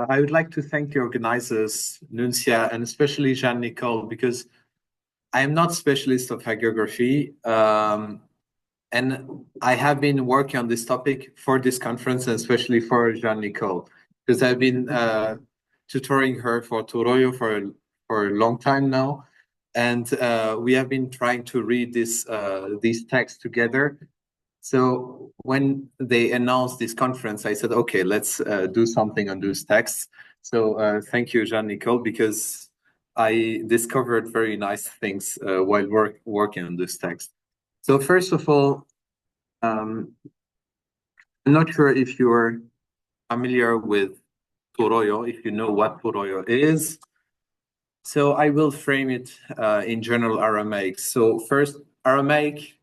I would like to thank the organizers, Nuncia, and especially Jean-Nicole, because I am not specialist of hagiography, and I have been working on this topic for this conference, and especially for Jean-Nicole, because I've been tutoring her for Ṭuroyo for a long time now, and we have been trying to read these texts together. So when they announced this conference, I said, okay, let's do something on those texts. So thank you, Jean-Nicole, because I discovered very nice things while working on this text. So first of all, I'm not sure if you're familiar with Ṭuroyo, if you know what Ṭuroyo is. So I will frame it in general Aramaic. So first, Aramaic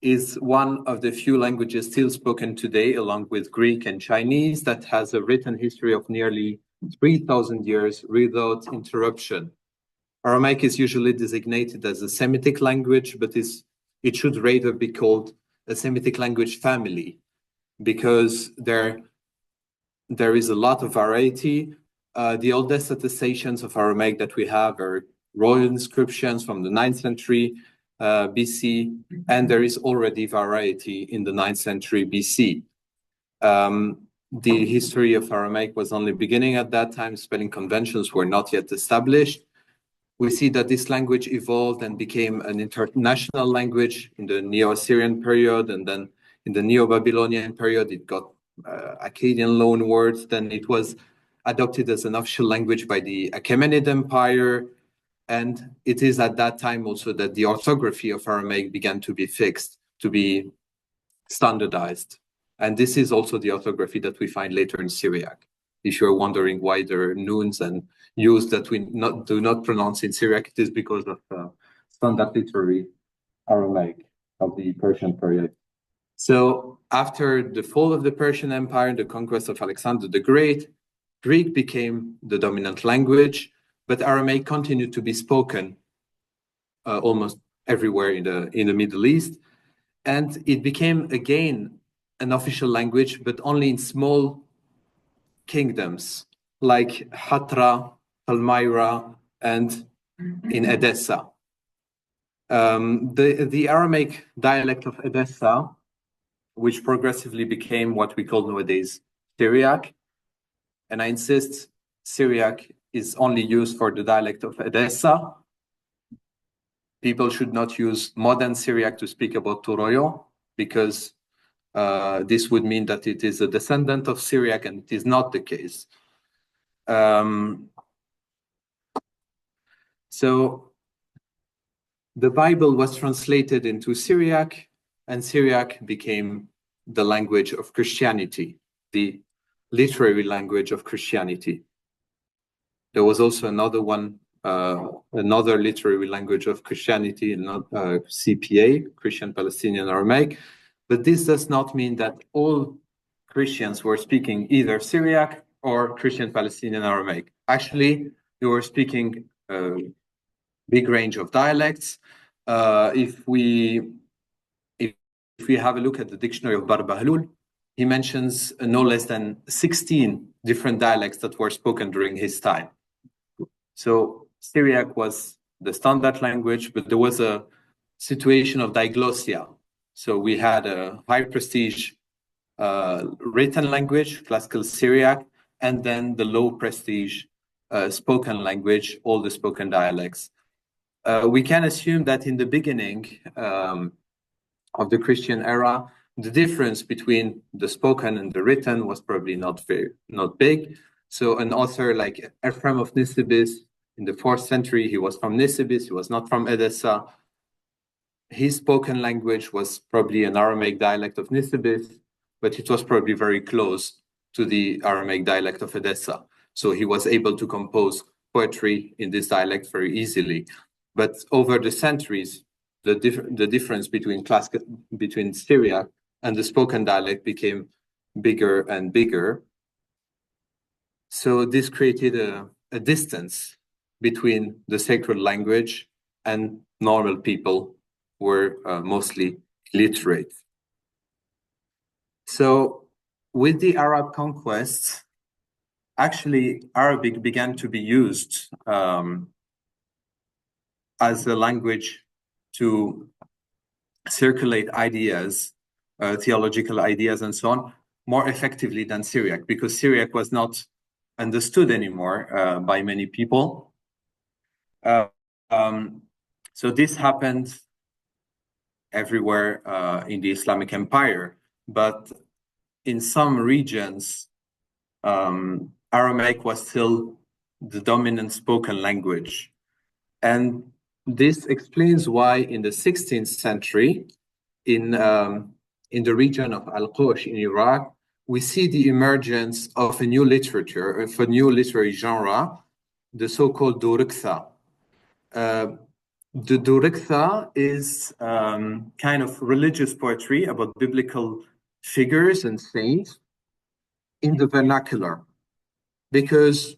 is one of the few languages still spoken today, along with Greek and Chinese, that has a written history of nearly 3,000 years without interruption. Aramaic is usually designated as a Semitic language, but it should rather be called a Semitic language family, because there is a lot of variety. The oldest attestations of Aramaic that we have are royal inscriptions from the 9th century, BC, and there is already variety in the 9th century BC. The history of Aramaic was only beginning at that time. Spelling conventions were not yet established. We see that this language evolved and became an international language in the Neo-Assyrian period, and then in the Neo-Babylonian period, it got Akkadian loanwords. Then it was adopted as an official language by the Achaemenid Empire. And it is at that time also that the orthography of Aramaic began to be fixed, to be standardized. And this is also the orthography that we find later in Syriac. If you're wondering why there are nuns and yous that we do not pronounce in Syriac, it is because of standard literary Aramaic of the Persian period. So after the fall of the Persian Empire, the conquest of Alexander the Great, Greek became the dominant language, but Aramaic continued to be spoken almost everywhere in the Middle East. And it became, again, an official language, but only in small kingdoms like Hatra, Palmyra, and in Edessa. The Aramaic dialect of Edessa, which progressively became what we call nowadays Syriac, and I insist, Syriac is only used for the dialect of Edessa. People should not use modern Syriac to speak about Ṭuroyo, because this would mean that it is a descendant of Syriac, and it is not the case. So the Bible was translated into Syriac, and Syriac became the language of Christianity, the literary language of Christianity. There was also another one, another literary language of Christianity, CPA, Christian Palestinian Aramaic. But this does not mean that all Christians were speaking either Syriac or Christian Palestinian Aramaic. Actually, they were speaking a big range of dialects. If we have a look at the dictionary of Barbahlul, he mentions no less than 16 different dialects that were spoken during his time. So Syriac was the standard language, but there was a situation of diglossia. So we had a high prestige written language, classical Syriac, and then the low prestige spoken language, all the spoken dialects. We can assume that in the beginning of the Christian era, the difference between the spoken and the written was probably not big. So an author like Ephraim of Nisibis in the 4th century, he was from Nisibis, he was not from Edessa. His spoken language was probably an Aramaic dialect of Nisibis, but it was probably very close to the Aramaic dialect of Edessa. So he was able to compose poetry in this dialect very easily. But over the centuries, the difference between Syriac and the spoken dialect became bigger and bigger. So this created a distance between the sacred language and normal people who were mostly literate. So with the Arab conquests, actually Arabic began to be used as a language to circulate ideas, theological ideas and so on, more effectively than Syriac, because Syriac was not understood anymore by many people. So this happened everywhere in the Islamic Empire, but in some regions, Aramaic was still the dominant spoken language. And this explains why in the 16th century, in the region of Al-Qush in Iraq, we see the emergence of a new literature, of a new literary genre, the so-called Ṭuroyo. The Ṭuroyo is kind of religious poetry about biblical figures and saints in the vernacular, because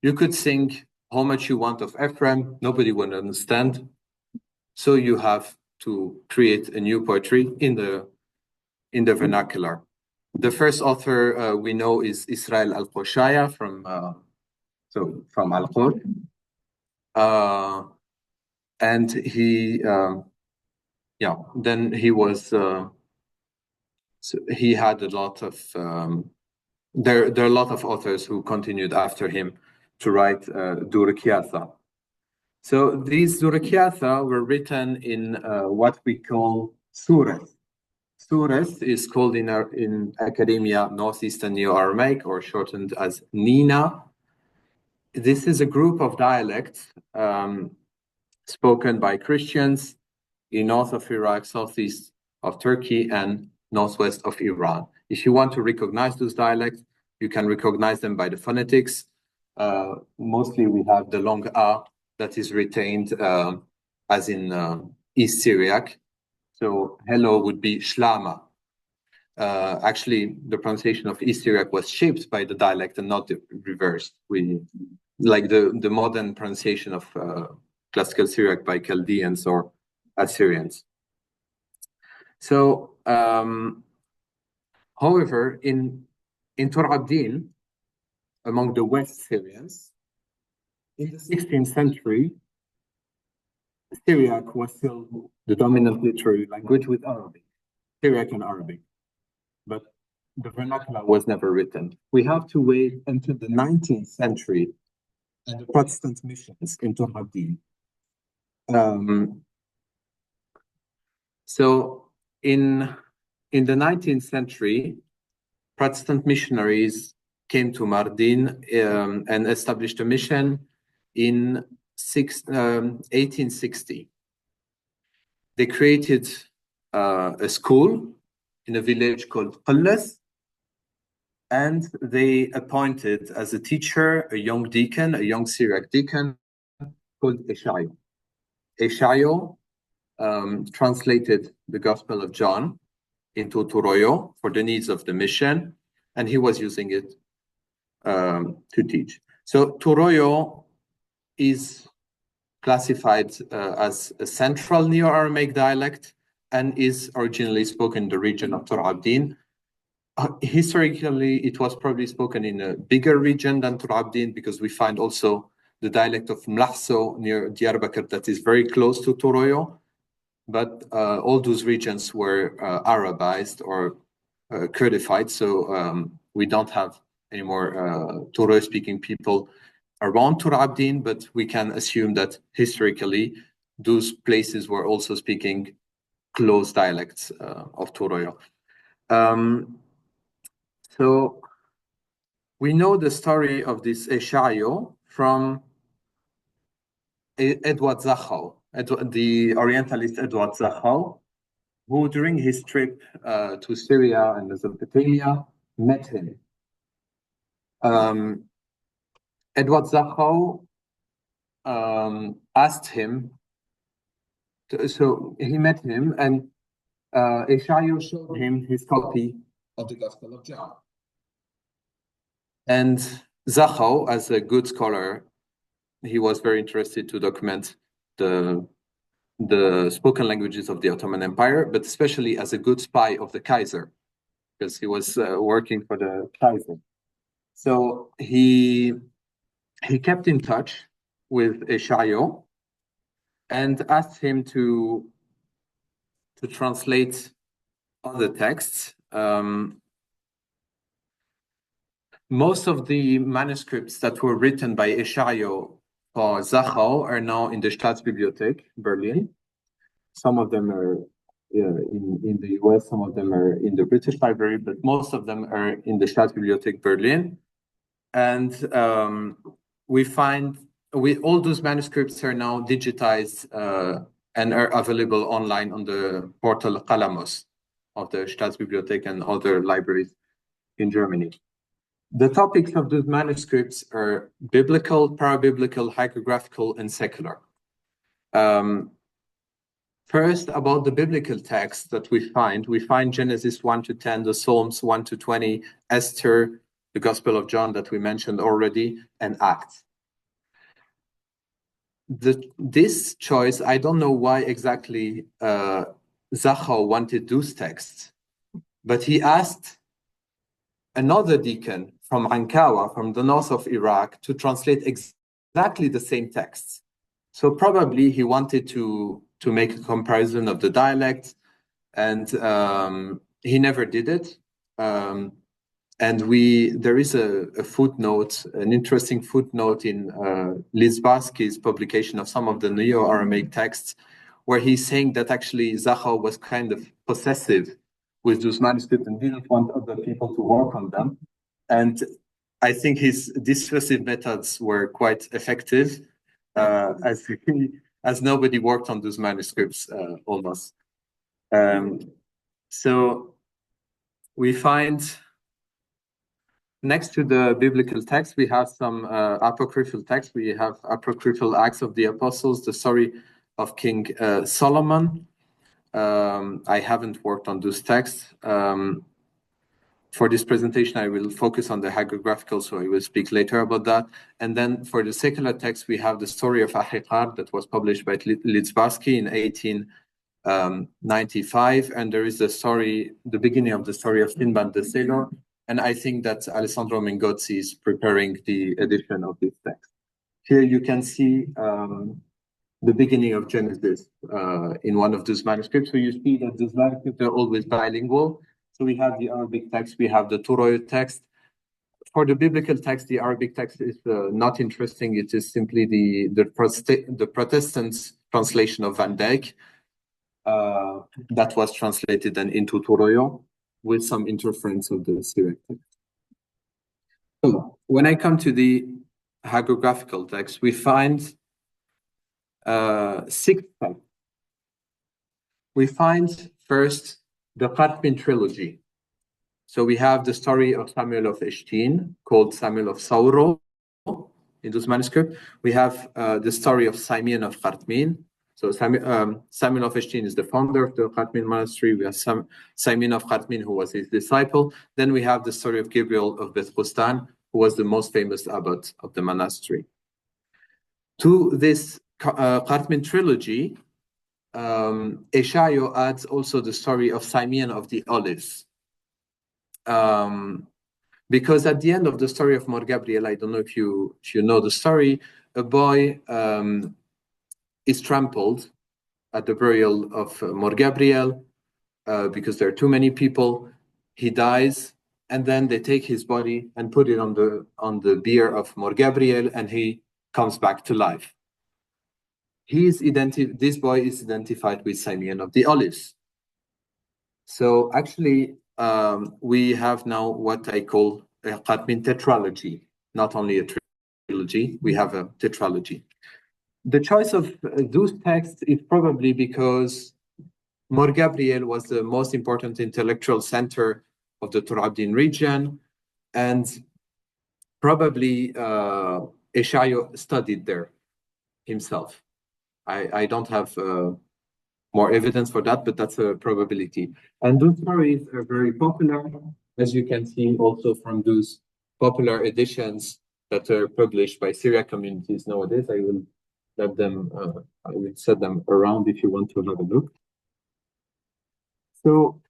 you could sing how much you want of Ephraim, nobody would understand. So you have to create a new poetry in the vernacular. The first author we know is Israel al-Qushaya from Al-Qur. And he, then he was, so he had a lot of, there are a lot of authors who continued after him to write Ṭuroyo. So these Ṭuroyo were written in what we call surahs. Surahs is called in academia Northeastern Neo-Aramaic, or shortened as Nina. This is a group of dialects spoken by Christians in north of Iraq, southeast of Turkey, and northwest of Iran. If you want to recognize those dialects, you can recognize them by the phonetics. Mostly we have the long A that is retained as in East Syriac. So hello would be shlama. Actually, the pronunciation of East Syriac was shaped by the dialect and not the reverse. We like the modern pronunciation of classical Syriac by Chaldeans or Assyrians. So, however, in ʿAbdīn, among the West Syrians, in the 16th century, Syriac was still the dominant literary language with Arabic, Syriac and Arabic, but the vernacular was never written. We have to wait until the 19th century and the Protestant missions in ʿAbdīn. So in the 19th century, Protestant missionaries came to Mardin and established a mission in 1860. They created a school in a village called Qullas, and they appointed as a teacher a young deacon, a young Syriac deacon called Ṭuroyo. Ṭuroyo translated the Gospel of John into Ṭuroyo for the needs of the mission, and he was using it to teach. So Ṭuroyo is classified as a central Neo-Aramaic dialect and is originally spoken in the region of ṭuroyo. Historically, it was probably spoken in a bigger region than ṭuroyo, because we find also the dialect of Mlahso near Diyarbakir that is very close to Ṭuroyo. But all those regions were Arabized or Kurdified, so we don't have any more Ṭuroyo-speaking people around ṭuroyo, but we can assume that historically those places were also speaking close dialects of Ṭuroyo. So we know the story of this Ṭuroyo from Edward Zachow, the Orientalist Edward Zachow, who during his trip to Syria and Mesopotamia met him. Edward Zachow asked him, so he met him, and Ṭuroyo showed him his copy of the Gospel of John. And Zachow, as a good scholar, he was very interested to document the spoken languages of the Ottoman Empire, but especially as a good spy of the Kaiser, because he was working for the Kaiser. So he kept in touch with Ṭuroyo and asked him to translate other texts. Most of the manuscripts that were written by Ṭuroyo for Zachau are now in the Staatsbibliothek, Berlin. Some of them are in the US, some of them are in the British Library, but most of them are in the Staatsbibliothek, Berlin. And we find all those manuscripts are now digitized and are available online on the portal Qalamos of the Staatsbibliothek and other libraries in Germany. The topics of those manuscripts are biblical, parabiblical, hagiographical, and secular. First, about the biblical text that we find Genesis 1 to 10, the Psalms 1 to 20, Esther, the Gospel of John that we mentioned already, and Acts. This choice, I don't know why exactly Zachau wanted those texts, but he asked another deacon from Ankawa, from the north of Iraq, to translate exactly the same texts. So probably he wanted to make a comparison of the dialects, and he never did it. And there is a footnote, an interesting footnote in Lizbaski's publication of some of the Neo-Aramaic texts, where he's saying that actually Zachau was kind of possessive with those manuscripts and didn't want other people to work on them. And I think his dissuasive methods were quite effective, as nobody worked on those manuscripts almost. So we find next to the biblical text, we have some apocryphal texts. We have apocryphal Acts of the Apostles, the story of King Solomon. I haven't worked on those texts. For this presentation, I will focus on the hagiographical, so I will speak later about that. And then for the secular text, we have the story of Ahiqar that was published by Litzbarski in 1895. And there is the beginning of the story of Sinbad the Sailor. And I think that Alessandro Mengozzi is preparing the edition of this text. Here you can see the beginning of Genesis in one of those manuscripts. So you see that those manuscripts are always bilingual. So we have the Arabic text, we have the Ṭuroyo text. For the biblical text, the Arabic text is not interesting. It is simply the Protestant translation of Van Dyck that was translated then into Ṭuroyo with some interference of the Syriac text. So when I come to the hagiographical text, we find 6 texts. We find first the ʿAbdīn trilogy. So we have the story of Samuel of ʿAbdīn, called Samuel of Sauro in those manuscripts. We have the story of Simeon of Ḳartmīn. So Samuel of ʿAbdīn is the founder of the Ḳartmīn monastery. We have Simeon of Ḳartmīn, who was his disciple. Then we have the story of Gabriel of Beth Bustan, who was the most famous abbot of the monastery. To this ḳAbdīn trilogy, Ṭuroyo adds also the story of Simeon of the Olives. Because at the end of the story of Mor Gabriel, I don't know if you know the story, a boy is trampled at the burial of Mor Gabriel because there are too many people. He dies, and then they take his body and put it on the bier of Mor Gabriel, and he comes back to life. This boy is identified with Simeon of the Olives. So actually, we have now what I call a ḳAbdīn tetralogy, not only a trilogy, we have a tetralogy. The choice of those texts is probably because Mor Gabriel was the most important intellectual center of the Ṭuroyo region, and probably Ṭuroyo studied there himself. I don't have more evidence for that, but that's a probability. And those stories are very popular, as you can see also from those popular editions that are published by Syriac communities nowadays. I will let them, I will set them around if you want to have a look. So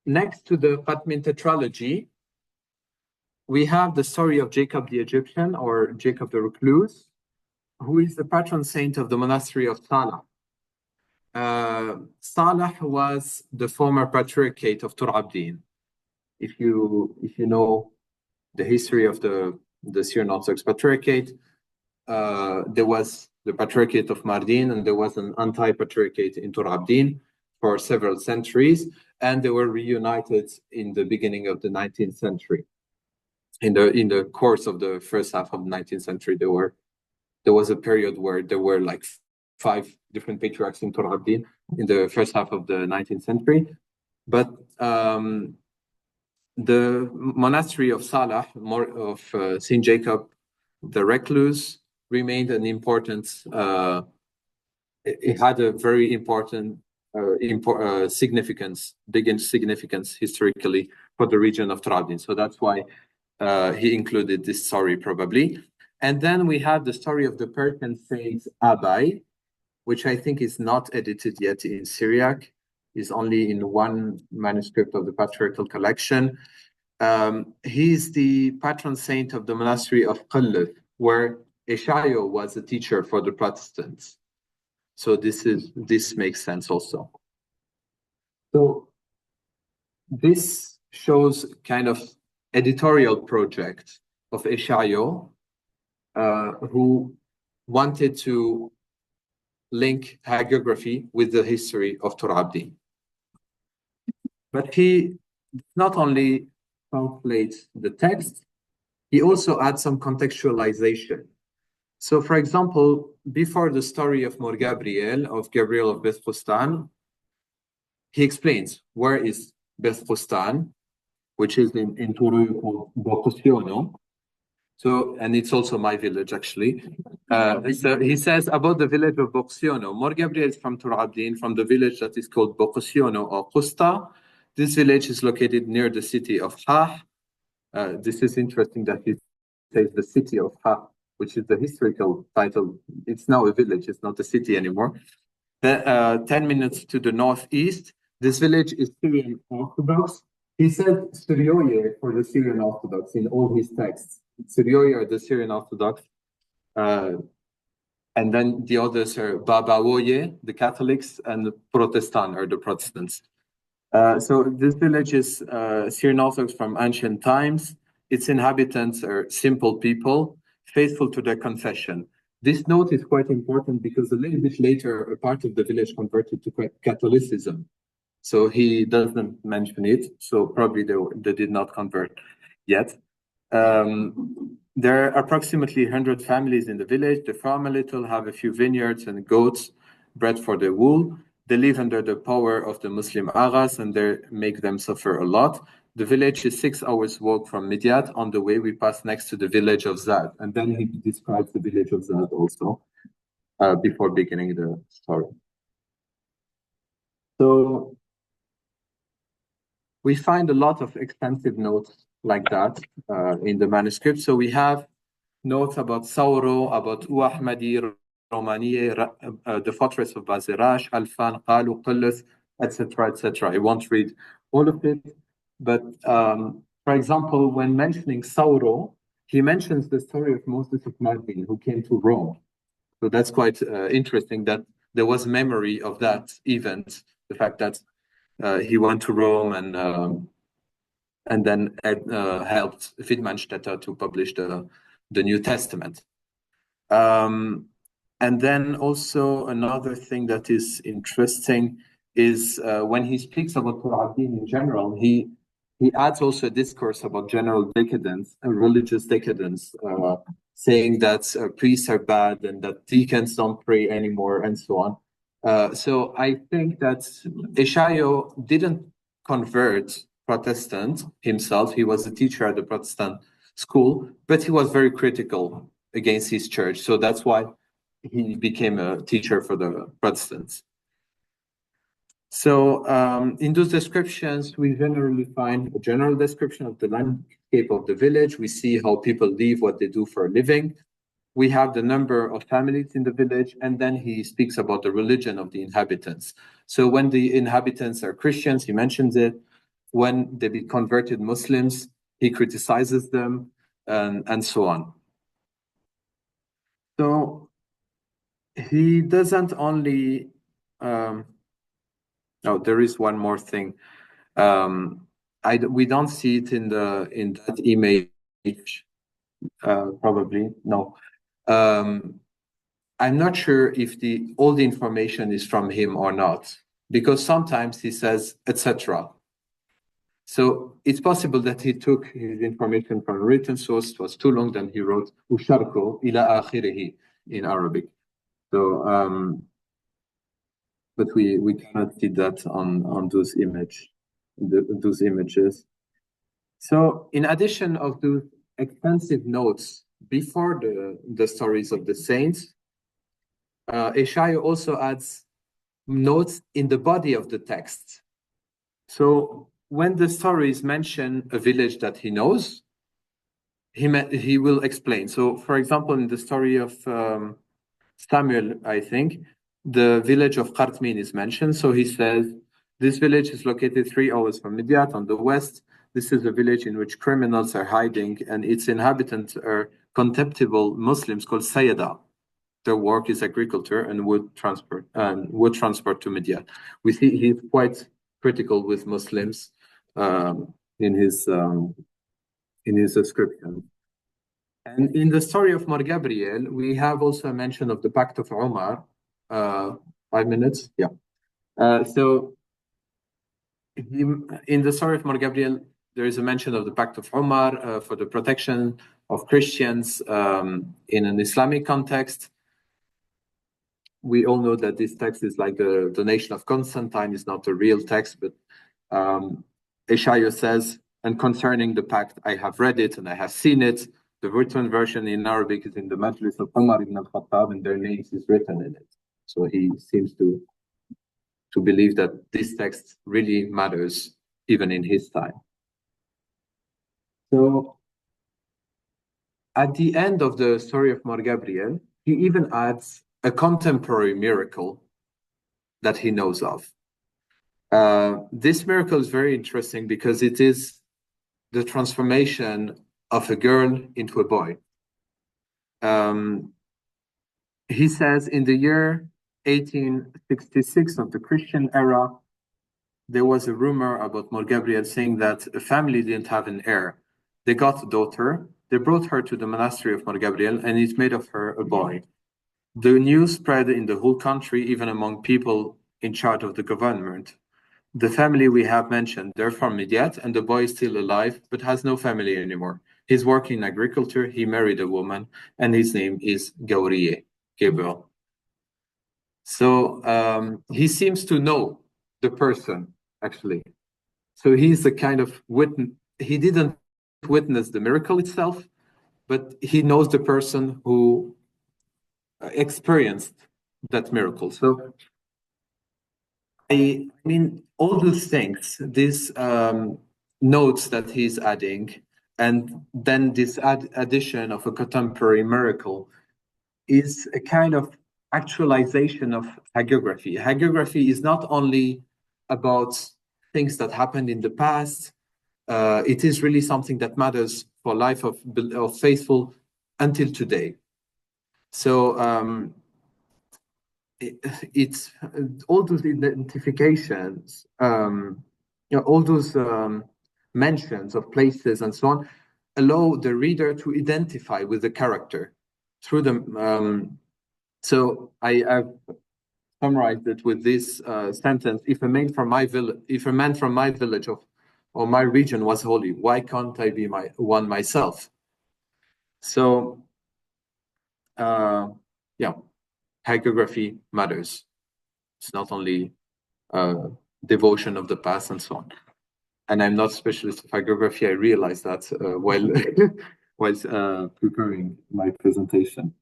next to the ḳAbdīn tetralogy, we have the story of Jacob the Egyptian, or Jacob the Recluse, who is the patron saint of the monastery of Salah. Salah was the former patriarchate of ʿAbdīn. If you know the history of the Syrian Orthodox Patriarchate, there was the Patriarchate of Mardin, and there was an anti-patriarchate in ṭuroyo for several centuries, and they were reunited in the beginning of the 19th century. In the course of the first half of the 19th century, there was a period where there were like 5 different patriarchs in ṭuroyo in the first half of the 19th century. But the monastery of Salah, of Saint Jacob the Recluse, remained an important. It had a very important significance, big significance historically for the region of ṭuroyo. So that's why he included this story probably. And then we have the story of the Persian saint ʿAbdīn, which I think is not edited yet in Syriac, is only in one manuscript of the patriarchal collection. He is the patron saint of the monastery of Leuven, where Ṭuroyo was a teacher for the Protestants. So this makes sense also. So this shows kind of editorial project of Ṭuroyo, who wanted to link hagiography with the history of ṭuroyo. But he not only translates the text, he also adds some contextualization. So, for example, before the story of Mor Gabriel, of Gabriel of Beth Fustan, he explains where is Beth Fustan, which is in Ṭuroyo called Boccossiono. So, and it's also my village, actually. So he says about the village of Boccossiono. Mor Gabriel is from ṭuroyo, from the village that is called Boccossiono or Qusta. This village is located near the city of Ha. This is interesting that he says the city of Ha, which is the historical title. It's now a village, it's not a city anymore. 10 minutes to the northeast. This village is Syrian Orthodox. He said Ṭuroyo for the Syrian Orthodox in all his texts. Ṭuroyo are the Syrian Orthodox. And then the others are Babawoye, the Catholics, and the Protestant are the Protestants. So this village is Syrian Orthodox from ancient times. Its inhabitants are simple people, faithful to their confession. This note is quite important because a little bit later, a part of the village converted to Catholicism. So he doesn't mention it. So probably they did not convert yet. There are approximately 100 families in the village. They farm a little, have a few vineyards and goats, bred for their wool. They live under the power of the Muslim Aghas, and they make them suffer a lot. The village is 6 hours walk from Midyat. On the way, we pass next to the village of Zad. And then he describes the village of Zad also before beginning the story. So we find a lot of extensive notes like that in the manuscript. So we have notes about Sauro, about Ahmadi, Romaniye, the fortress of Bazirash, Alfan, Qalu, Qullus, etc., etc. I won't read all of it, but for example, when mentioning Sauro, he mentions the story of Moses of Mardin, who came to Rome. So that's quite interesting that there was memory of that event, the fact that he went to Rome and then helped Widmanstätter to publish the New Testament. And then also another thing that is interesting is when he speaks about ṭuroyo in general, he adds also a discourse about general decadence and religious decadence, saying that priests are bad and that deacons don't pray anymore and so on. So I think that Ṭuroyo didn't convert Protestant himself. He was a teacher at the Protestant school, but he was very critical against his church. So that's why he became a teacher for the Protestants. So in those descriptions, we generally find a general description of the landscape of the village. We see how people live, what they do for a living. We have the number of families in the village, and then he speaks about the religion of the inhabitants. So when the inhabitants are Christians, he mentions it. When they be converted Muslims, he criticizes them, and so on. So he doesn't only, no, there is one more thing. We don't see it in that image, probably, no. I'm not sure if all the information is from him or not, because sometimes he says, etc. So it's possible that he took his information from a written source. It was too long, then he wrote "Usharku ila akhirihi" in Arabic. So, but we cannot see that on those images. So, in addition of those extensive notes before the stories of the saints, Eshaya also adds notes in the body of the text. So when the stories mention a village that he knows, he will explain. So, for example, in the story of Samuel, I think, the village of Qartmin is mentioned. So he says, this village is located 3 hours from Midyat on the west. This is a village in which criminals are hiding, and its inhabitants are contemptible Muslims called Sayyada. Their work is agriculture and wood transport to Midyat. We see he's quite critical with Muslims in his description. And in the story of Mar Gabriel, we have also a mention of the Pact of Omar. 5 minutes, yeah. So in the story of Mar Gabriel, there is a mention of the Pact of Omar for the protection of Christians in an Islamic context. We all know that this text is like the donation of Constantine. It's not a real text, but Eshaya says, and concerning the pact, I have read it and I have seen it. The written version in Arabic is in the Majlis of Umar ibn al-Khattab, and their names is written in it. So he seems to believe that this text really matters, even in his time. So at the end of the story of Mar Gabriel, he even adds a contemporary miracle that he knows of. This miracle is very interesting because it is the transformation of a girl into a boy. He says in the year 1866 of the Christian era, there was a rumor about Mar Gabriel saying that a family didn't have an heir. They got a daughter, they brought her to the monastery of Mar Gabriel, and it made of her a boy. The news spread in the whole country, even among people in charge of the government. The family we have mentioned, they're from Midyat, and the boy is still alive, but has no family anymore. He's working in agriculture, he married a woman, and his name is Gabriel. So he seems to know the person, actually. So he's a kind of witness. He didn't witness the miracle itself, but he knows the person who experienced that miracle. So I mean, all those things, these notes that he's adding, and then this addition of a contemporary miracle is a kind of actualization of hagiography. Hagiography is not only about things that happened in the past, it is really something that matters for life of faithful until today. So it's all those identifications, all those mentions of places and so on, allow the reader to identify with the character through them. So I've summarized it with this sentence: if a man from my village or my region was holy, why can't I be one myself? So yeah, hagiography matters. It's not only devotion of the past and so on. And I'm not a specialist of hagiography. I realized that while preparing my presentation.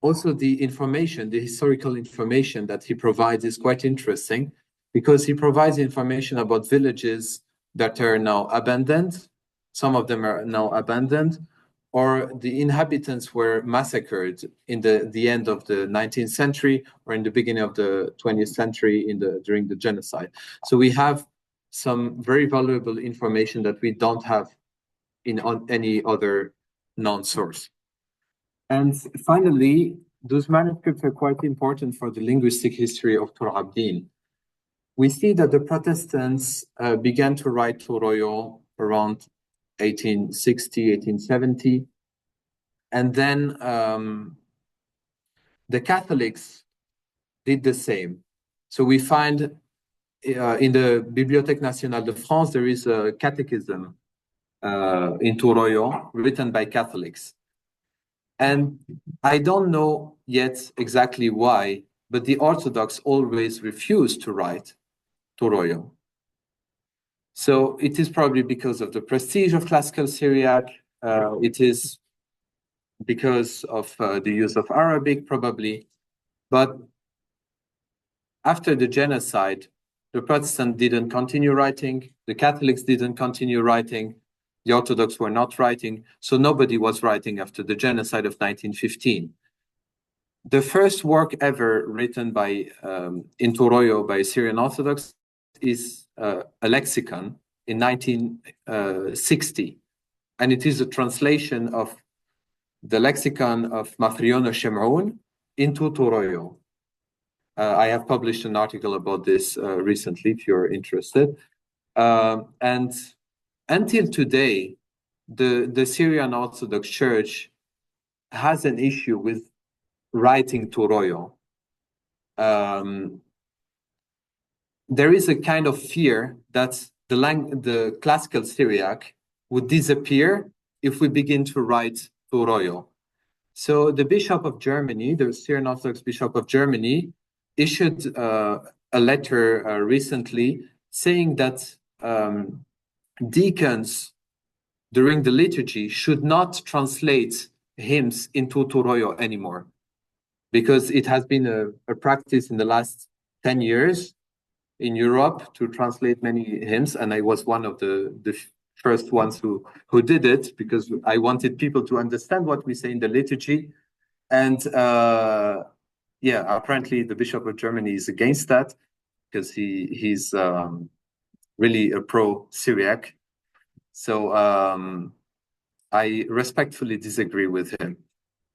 Also, the information, the historical information that he provides is quite interesting, because he provides information about villages that are now abandoned. Some of them are now abandoned, or the inhabitants were massacred in the end of the 19th century or in the beginning of the 20th century during the genocide. So we have some very valuable information that we don't have on any other non-source. And finally, those manuscripts are quite important for the linguistic history of ʿAbdīn. We see that the Protestants began to write Ṭuroyo around 1860, 1870. And then the Catholics did the same. So we find in the Bibliothèque Nationale de France, there is a catechism in Ṭuroyo written by Catholics. And I don't know yet exactly why, but the Orthodox always refuse to write Ṭuroyo. So it is probably because of the prestige of classical Syriac. It is because of the use of Arabic, probably. But after the genocide, the Protestants didn't continue writing, the Catholics didn't continue writing, the Orthodox were not writing, so nobody was writing after the genocide of 1915. The first work ever written by in Ṭuroyo by Syrian Orthodox is a lexicon in 1960, and it is a translation of the lexicon of Mathriono Shem'un into Ṭuroyo. I have published an article about this recently, if you're interested. And until today, the Syrian Orthodox Church has an issue with writing Ṭuroyo. There is a kind of fear that the classical Syriac would disappear if we begin to write Ṭuroyo. So the Bishop of Germany, the Syrian Orthodox Bishop of Germany, issued a letter recently saying that deacons during the liturgy should not translate hymns into Ṭuroyo anymore, because it has been a practice in the last 10 years in Europe to translate many hymns, and I was one of the first ones who did it, because I wanted people to understand what we say in the liturgy. And yeah, apparently the Bishop of Germany is against that, because he's really a pro-Syriac. So I respectfully disagree with him,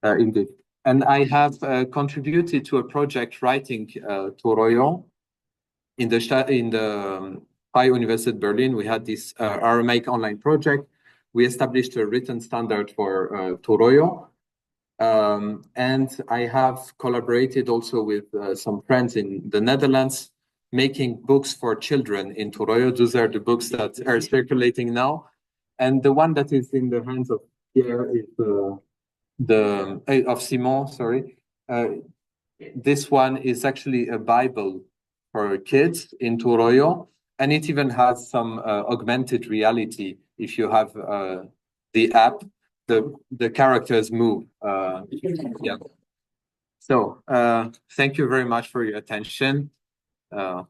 indeed. And I have contributed to a project writing Ṭuroyo in the Freie Universität Berlin. We had this Aramaic online project. We established a written standard for Ṭuroyo. And I have collaborated also with some friends in the Netherlands, making books for children in Ṭuroyo. Those are the books that are circulating now. And the one that is in the hands of Pierre is of Simon, sorry. This one is actually a Bible for kids in Ṭuroyo, and it even has some augmented reality. If you have the app, the characters move. Yeah. So thank you very much for your attention. Yeah.